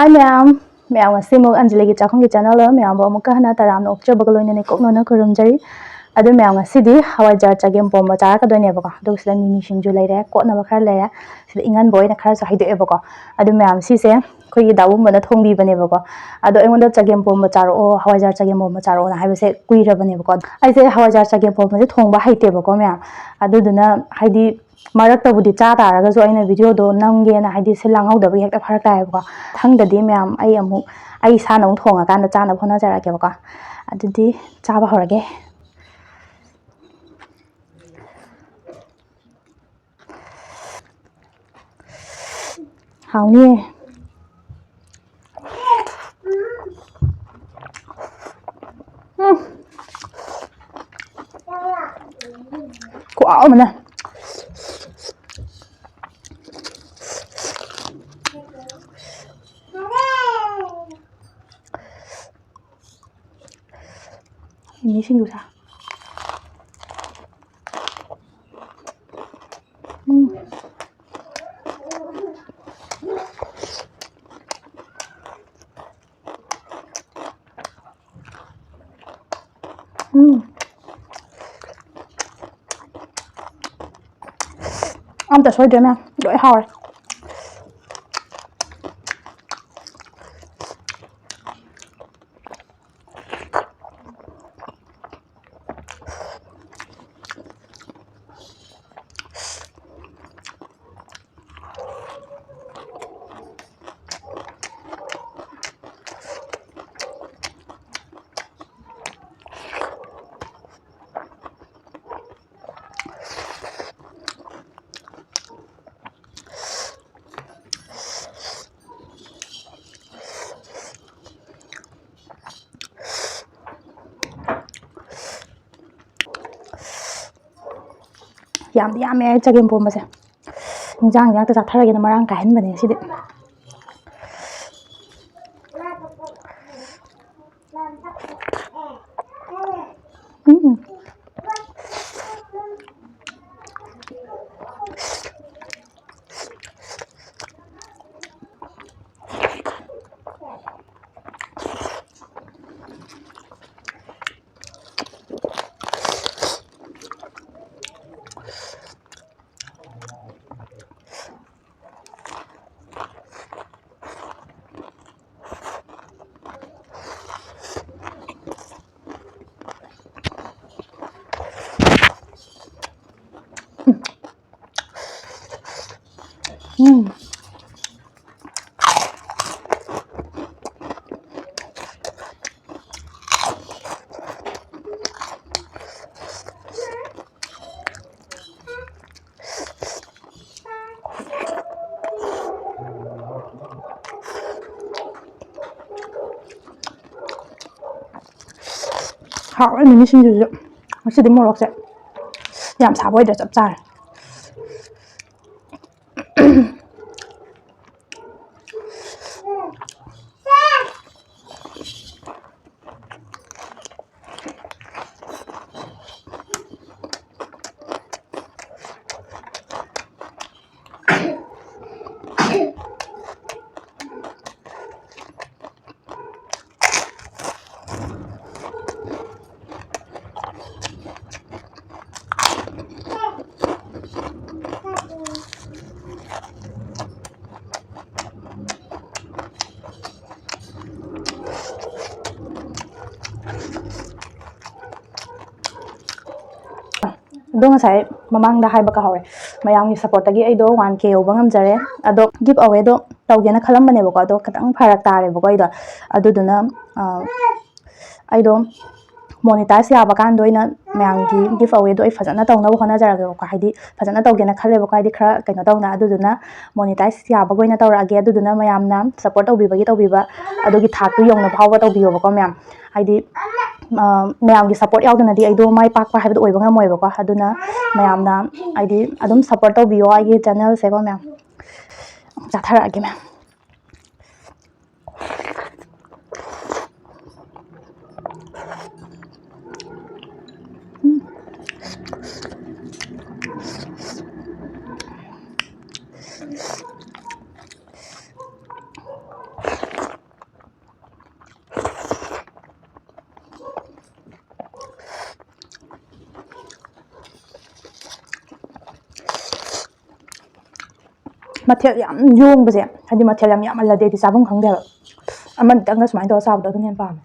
Hi ma'am, ma'am ngasi mo Anjaligi chakhomgi channel ma'am bo muka hana taramna okchabaga loinana ekok nonna khurumjari. Adu ma'am ngasi di Hawaizar Chagempomba chara ka doine bako. Adu sida mimi Singju leire, ko na bakar leire. Sida ingan boy na khara so haido bako. Adu ma'am si se khoi dawu mana thongbi bane bako. Adu engonda Chagempomba charo o Hawaizar Chagempomba charo na haibe se kuira bane bako. Ai se Hawaizar Chagempomba se thongba haite bako ma'am. Adu duna haidi Maraktabudi cha taraga aina video do namgena haidi se langhawdaba hekta farak taibako thangdadi ma'am ai isana amuk thonga kanda chana honajaraga bako adudi chaba horage hauni Wow mana ini Singju sa Amta soy ma'am đổi hào Yam Chagempomba se Jang ta chatharaga na marang kahin bane sidi hào mini Singju sidi morok se yam saboy da chap char Dong sai mamang da hai baka hore mayang ni support tagi ai do 1k over ngamjare ado give away do tawgena khalam bane bako ado katang pharak tare bako ai do aduduna ai do monetize yaba kan do ina mayang gi give away do ai fajana tawna hona jaraga ko haidi fajana tawgena khale bako haidi khara kaino tawna aduduna monetize yaba goina tawrage aduduna mayamna support tawbiba adogi thatu yongna bhawa tawbiyo bako mayam haidi mayam gi support yauduna di aido mai pak pa haibdo oiba nga moiba ko aduna mayam na aidi adum support tawbiyo ai gi channel se ko mayam chathara age mayam ꯃꯊꯦꯜ ꯌꯥꯝ ꯌꯣꯡꯕꯁꯦ ꯍꯥꯏꯗꯤ ꯃꯊꯦꯜ ꯌꯥꯝ ꯌꯥꯝꯃꯜꯂꯗꯤ ꯑꯩꯗꯤ ꯆꯥꯐꯝ ꯈꯪꯗꯦꯕ ꯑꯃꯇꯪꯒ ꯁꯨꯃꯥꯏꯅ ꯇꯧꯔ ꯆꯥꯕꯗꯣ ꯑꯗꯨꯅ ꯍꯦꯟꯅ ꯄꯥꯝꯃꯦ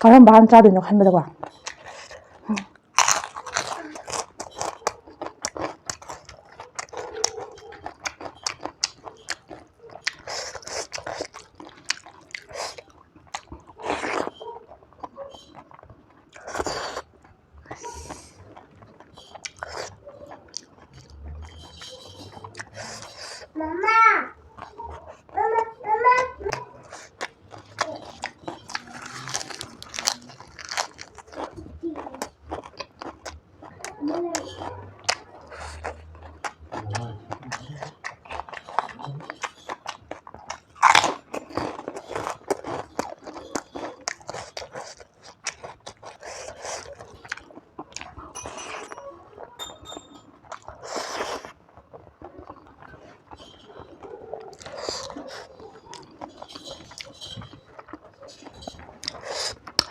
ꯀꯔꯝꯕ ꯍꯥꯟꯅ ꯆꯥꯗꯣꯏꯅꯣ ꯈꯟꯕꯗꯀꯣ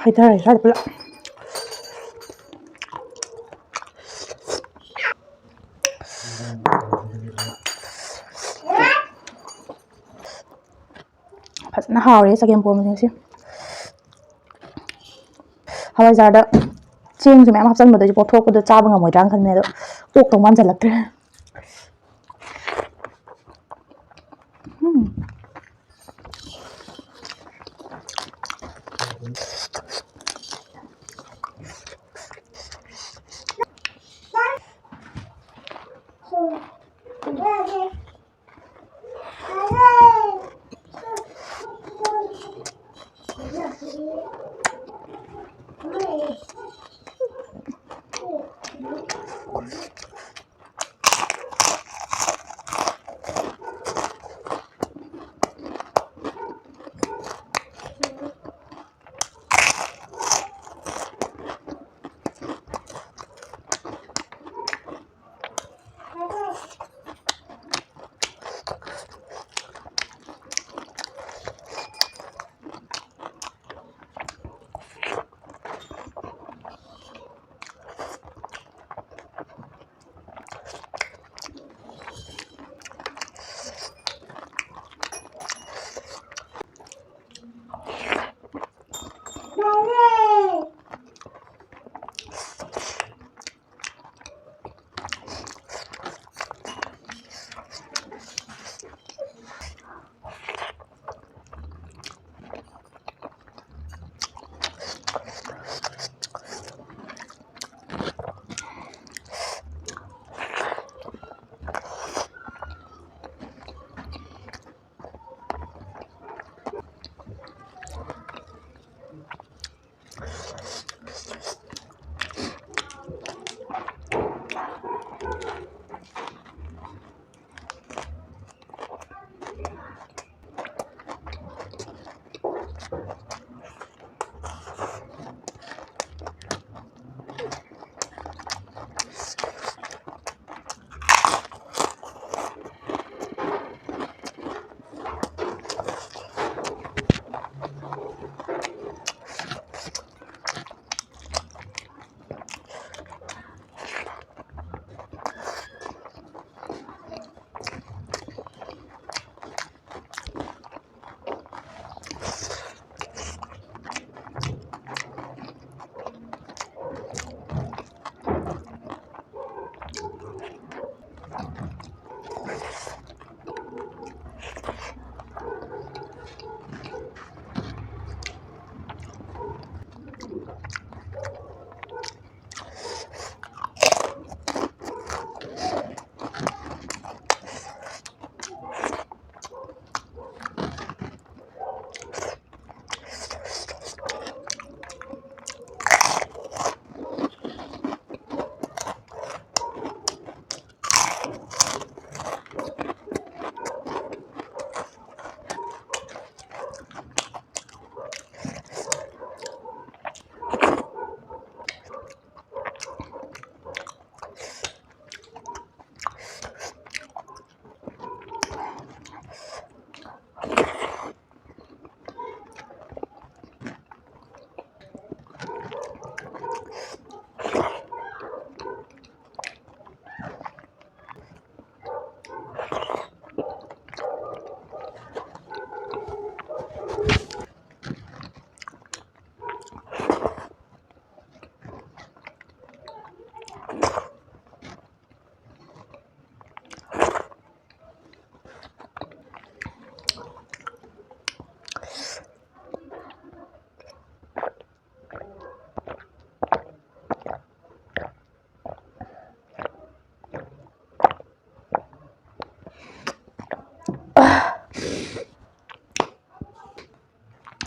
ꯍꯩꯊꯔꯦ ꯁ꯭ꯋꯥꯏꯗ ꯄꯨꯂꯞ ꯐꯖꯅ ꯍꯥꯎꯔꯦ ꯆꯒꯦꯝꯄꯣꯝꯕꯁꯦ ꯉꯁꯤ ꯍꯋꯥꯏꯖꯥꯔꯗ ꯆꯦꯡꯁꯨ ꯃꯌꯥꯝ ꯍꯥꯞꯆꯟꯕꯗꯩꯁꯨ ꯄꯣꯊꯣꯛꯄꯗꯣ ꯆꯥꯕ ꯉꯝꯃꯣꯏꯗ꯭ꯔꯥꯅ ꯈꯟꯕꯅꯦ ꯑꯗꯣ ꯑꯣꯛꯇꯧ ꯃꯥꯟꯁꯤꯜꯂꯛꯇ꯭ꯔꯦ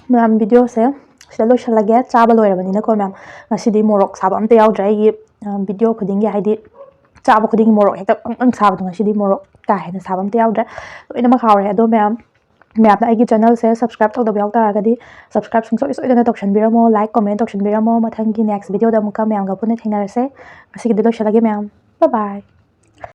ꯃꯌꯥꯝ ꯚꯤꯗꯤꯑꯣꯁꯦ ꯁꯤꯗ ꯂꯣꯏꯁꯤꯜꯂꯒꯦ ꯆꯥꯕ ꯂꯣꯏꯔꯕꯅꯤꯅꯀꯣ ꯃꯌꯥꯝ ꯉꯁꯤꯗꯤ ꯃꯣꯔꯣꯛ ꯁꯥꯕ ꯑꯝꯇ ꯌꯥꯎꯗ꯭ꯔꯦ ꯑꯩꯒꯤ ꯚꯤꯗꯤꯑꯣ ꯈꯨꯗꯤꯡꯒꯤ ꯍꯥꯏꯗꯤ ꯆꯥꯕ ꯈꯨꯗꯤꯡꯒꯤ ꯃꯣꯔꯣꯛ ꯍꯦꯛꯇ ꯄꯪꯄꯪ ꯁꯥꯕꯗꯣ ꯉꯁꯤꯗꯤ ꯃꯣꯔꯣꯛ ꯀꯥ ꯍꯦꯟꯅ ꯁꯥꯕ ꯑꯝꯇ ꯌꯥꯎꯗ꯭ꯔꯦ ꯂꯣꯏꯅꯃꯛ ꯍꯥꯎꯔꯦ ꯑꯗꯣ ꯃꯌꯥꯝꯅ ꯑꯩꯒꯤ ꯆꯦꯅꯦꯜꯁꯦ ꯁꯕꯁꯀ꯭ꯔꯥꯏꯕ ꯇꯧꯗꯕ ꯌꯥꯎ ꯇꯥꯔꯒꯗꯤ ꯁꯕꯁꯀ꯭ꯔꯥꯏꯕ ꯁꯨꯡꯁꯣꯏ ꯁꯣꯏꯗꯅ ꯇꯧꯁꯟꯕꯤꯔꯝꯃꯣ ꯂꯥꯏꯛ ꯀꯣꯃꯦꯟ ꯇꯧꯁꯟꯕꯤꯔꯝꯃꯣ ꯃꯊꯪꯒꯤ ꯅꯦꯛꯁ ꯚꯤꯗꯤꯑꯣꯗ ꯑꯃꯨꯛꯀ ꯃꯌꯥꯝꯒ ꯄꯨꯟꯅ ꯊꯦꯡꯅꯔꯁꯦ ꯉꯁꯤꯒꯤꯗꯤ ꯂꯣꯏꯁꯤꯜꯂꯒꯦ ꯃꯌꯥꯝ ꯕꯥꯏ ꯕꯥꯏ